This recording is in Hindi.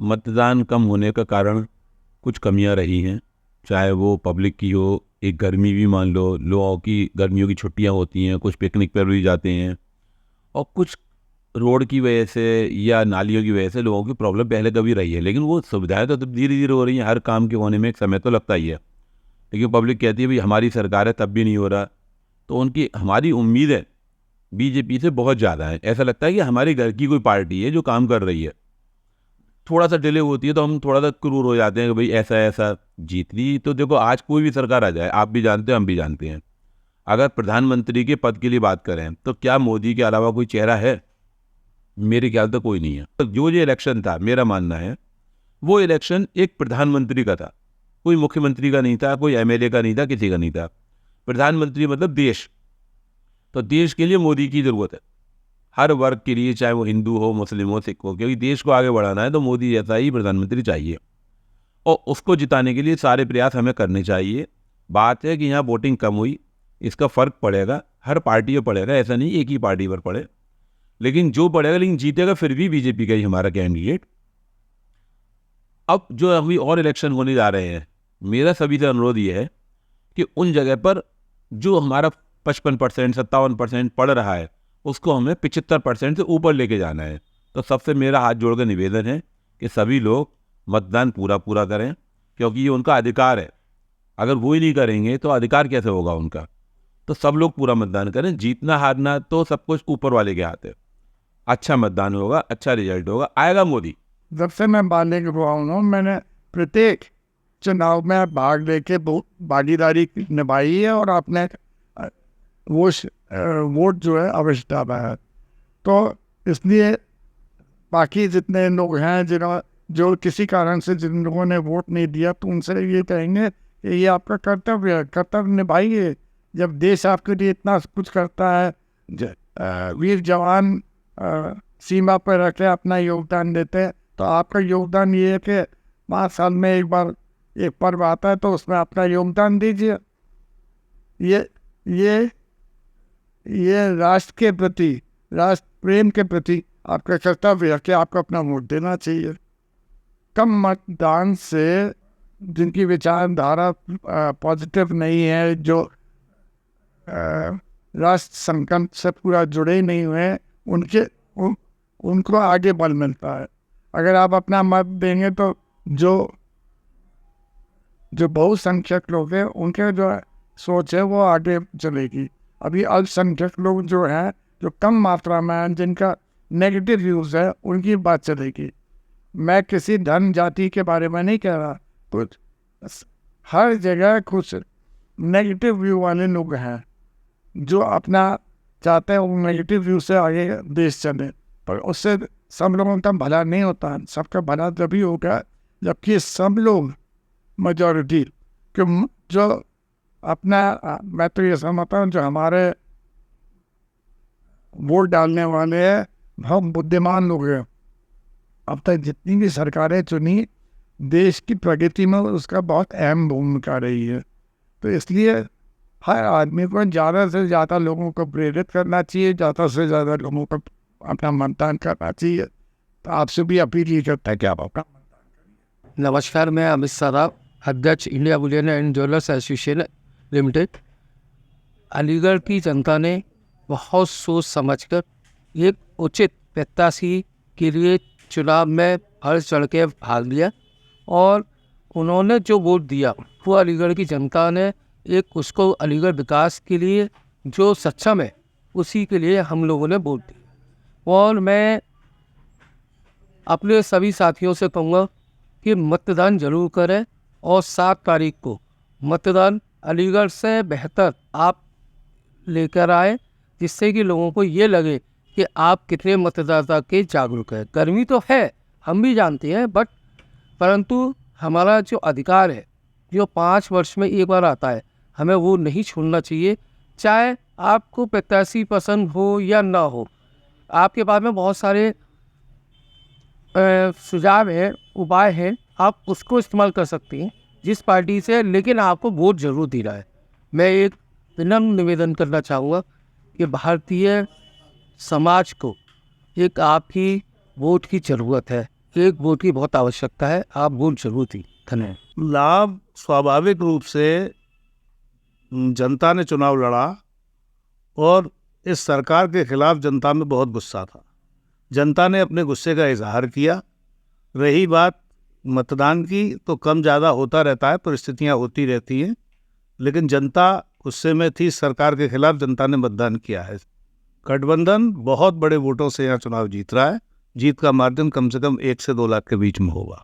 मतदान कम होने का कारण कुछ कमियां रही हैं, चाहे वो पब्लिक की हो, एक गर्मी भी मान लो, लोगों की गर्मियों की छुट्टियां होती हैं, कुछ पिकनिक पर भी जाते हैं, और कुछ रोड की वजह से या नालियों की वजह से लोगों की प्रॉब्लम पहले कभी रही है। लेकिन वो सुविधाएं तो धीरे धीरे हो रही हैं, हर काम के होने में एक समय तो लगता ही है। लेकिन पब्लिक कहती है भाई हमारी सरकार है तब भी नहीं हो रहा, तो उनकी हमारी उम्मीदें बीजेपी से बहुत ज़्यादा है। ऐसा लगता है कि हमारे घर की कोई पार्टी है जो काम कर रही है। थोड़ा सा डिले होती है तो हम थोड़ा सा क्रूर हो जाते हैं कि भाई ऐसा ऐसा। जीतनी तो देखो आज कोई भी सरकार आ जाए, आप भी जानते हैं हम भी जानते हैं, अगर प्रधानमंत्री के पद के लिए बात करें तो क्या मोदी के अलावा कोई चेहरा है? मेरे ख्याल तो कोई नहीं है। तो जो ये इलेक्शन था, मेरा मानना है वो इलेक्शन एक प्रधानमंत्री का था, कोई मुख्यमंत्री का नहीं था, कोई एमएलए का नहीं था, किसी का नहीं था। प्रधानमंत्री मतलब देश। तो देश के लिए मोदी की जरूरत है, हर वर्ग के लिए, चाहे वो हिंदू हो, मुस्लिम हो, सिख हो, क्योंकि देश को आगे बढ़ाना है तो मोदी जैसा ही प्रधानमंत्री चाहिए, और उसको जिताने के लिए सारे प्रयास हमें करने चाहिए। बात है कि यहाँ वोटिंग कम हुई, इसका फर्क पड़ेगा, हर पार्टी पर पड़ेगा, ऐसा नहीं एक ही पार्टी पर पड़े, लेकिन जो पड़ेगा, लेकिन जीतेगा फिर भी बीजेपी का ही हमारा कैंडिडेट। अब जो अभी और इलेक्शन होने जा रहे हैं, मेरा सभी से अनुरोध ये है कि उन जगह पर जो हमारा 55% 57% पड़ रहा है उसको हमें 75% से ऊपर लेके जाना है। तो सबसे मेरा हाथ जोड़कर निवेदन है कि सभी लोग मतदान पूरा पूरा करें, क्योंकि ये उनका अधिकार है। अगर वो ही नहीं करेंगे तो अधिकार कैसे होगा उनका? तो सब लोग पूरा मतदान करें। जीतना हारना तो सब कुछ ऊपर वाले के हाथ है। अच्छा मतदान होगा, अच्छा रिजल्ट होगा, आएगा मोदी। जब से मैं बालिग हुआ हूँ मैंने प्रत्येक चुनाव में भाग लेके भागीदारी निभाई है और अपने वोट जो है अवश्य डाला है। तो इसलिए बाकी जितने लोग हैं जो किसी कारण से जिन लोगों ने वोट नहीं दिया, तो उनसे ये कहेंगे कि ये आपका कर्तव्य है, कर्तव्य निभाइए। जब देश आपके लिए इतना कुछ करता है, वीर जवान सीमा पर रख के अपना योगदान देते हैं, तो आपका योगदान ये है कि 5 साल में एक बार एक पर्व आता है तो उसमें अपना योगदान दीजिए। ये ये राष्ट्र के प्रति, राष्ट्र प्रेम के प्रति आपका कर्तव्य है कि आपको अपना वोट देना चाहिए। कम मतदान से जिनकी विचारधारा पॉजिटिव नहीं है, जो राष्ट्र संकल्प से पूरा जुड़े नहीं हुए, उनको आगे बल मिलता है। अगर आप अपना मत देंगे तो जो बहुसंख्यक लोग हैं उनके जो सोच है वो आगे चलेगी। अभी अल्पसंख्यक लोग जो हैं, जो कम मात्रा में हैं, जिनका नेगेटिव व्यूज़ है, उनकी बात चलेगी। मैं किसी धन जाति के बारे में नहीं कह रहा, कुछ हर जगह कुछ नेगेटिव व्यू वाले लोग हैं जो अपना चाहते हैं वो नेगेटिव व्यू से आगे देश चले, पर उससे सब लोगों का भला नहीं होता। सबका भला तभी होगा जबकि सब लोग मेजॉरिटी कि जो अपना, मैं तो ये समझता हूँ जो हमारे वोट डालने वाले हैं बहुत बुद्धिमान लोग हैं। अब तक जितनी भी सरकारें चुनी, देश की प्रगति में उसका बहुत अहम भूमिका रही है। तो इसलिए हर आदमी को ज़्यादा से ज़्यादा लोगों को प्रेरित करना चाहिए, ज़्यादा से ज़्यादा लोगों को अपना मतदान करना चाहिए। तो आपसे भी अपील ही करता है कि आप अपना मतदान करिए। नमस्कार, मैं अमित सराफ, अध्यक्ष India Boolean and jewellers association limited. Aligarh की जनता ने बहुत सोच समझकर एक उचित प्रत्याशी के लिए चुनाव में बढ़ चढ़ के भाग लिया, और उन्होंने जो वोट दिया वो अलीगढ़ की जनता ने एक उसको अलीगढ़ विकास के लिए जो सक्षम है उसी के लिए हम लोगों ने वोट दिया। और मैं अपने सभी साथियों से कहूँगा कि मतदान जरूर करें, और 7 तारीख को मतदान अलीगढ़ से बेहतर आप लेकर आए, जिससे कि लोगों को ये लगे कि आप कितने मतदाता के जागरूक हैं। गर्मी तो है, हम भी जानते हैं, परंतु हमारा जो अधिकार है जो 5 वर्ष में एक बार आता है, हमें वो नहीं छोड़ना चाहिए। चाहे आपको प्रत्याशी पसंद हो या ना हो, आपके पास में बहुत सारे सुझाव हैं, उपाय हैं, आप उसको इस्तेमाल कर सकते हैं जिस पार्टी से, लेकिन आपको वोट जरूर देना है। मैं एक विनम्र निवेदन करना चाहूँगा कि भारतीय समाज को एक आपकी वोट की ज़रूरत है। एक वोट की बहुत आवश्यकता है, आप वोट जरूर दी। धन्यवाद। लाभ स्वाभाविक रूप से जनता ने चुनाव लड़ा और इस सरकार के खिलाफ जनता में बहुत गुस्सा था। जनता ने अपने गुस्से का इजहार किया। रही बात मतदान की, तो कम ज़्यादा होता रहता है, परिस्थितियां होती रहती हैं, लेकिन जनता गुस्से में थी सरकार के खिलाफ, जनता ने मतदान किया है। गठबंधन बहुत बड़े वोटों से यहाँ चुनाव जीत रहा है। जीत का मार्जिन कम से कम 1 से 2 लाख के बीच में होगा।